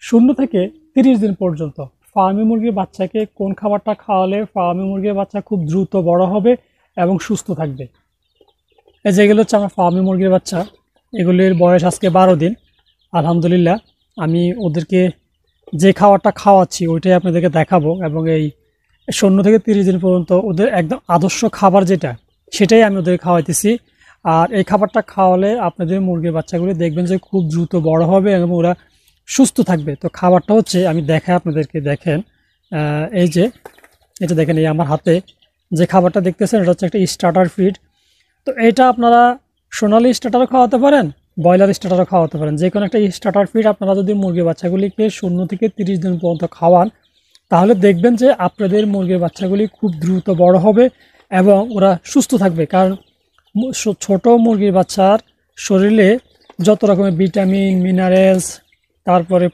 শূন্য থেকে 30 দিন পর্যন্ত ফার্মি মুরগির বাচ্চাকে কোন খাবারটা খাওয়ালে ফার্মি মুরগির বাচ্চা খুব দ্রুত বড় হবে এবং সুস্থ থাকবে। এই যেগুলো হচ্ছে আমার ফার্মি মুরগির বাচ্চা, এগুলির বয়স আজকে 12 দিন। আলহামদুলিল্লাহ আমি ওদেরকে যে খাবারটা খাওয়াচ্ছি ওইটাই আপনাদেরকে দেখাবো, এবং এই 0 থেকে 30 দিন পর্যন্ত ওদের একদম আদর্শ খাবার যেটা সেটাই আমি ওদের খাওয়াইতেছি। আর এই খাবারটা খাওয়ালে আপনাদের মুরগির বাচ্চাগুলি দেখবেন যে খুব দ্রুত বড় হবে এবং ওরা সুস্থ থাকবে। তো খাবারটা হচ্ছে আমি দেখাই আপনাদেরকে, দেখেন এই যে এটা দেখেন, এই আমার হাতে যে খাবারটা দেখতেছেন এটা হচ্ছে একটা স্টার্টার ফিড। তো এটা আপনারা সোনালি স্টার্টারও খাওয়াতে পারেন, ব্রয়লার স্টার্টারও খাওয়াতে পারেন। যে কোনো একটা স্টার্টার ফিড আপনারা যদি মুরগির বাচ্চাগুলিকে 0 থেকে 30 দিন পর্যন্ত খাওয়ান তাহলে দেখবেন যে আপনাদের মুরগির বাচ্চাগুলি খুব দ্রুত বড় হবে এবং ওরা সুস্থ থাকবে। কারণ ছোট মুরগির বাচ্চার শরীরে যত রকমের ভিটামিন, মিনারেলস, তারপরে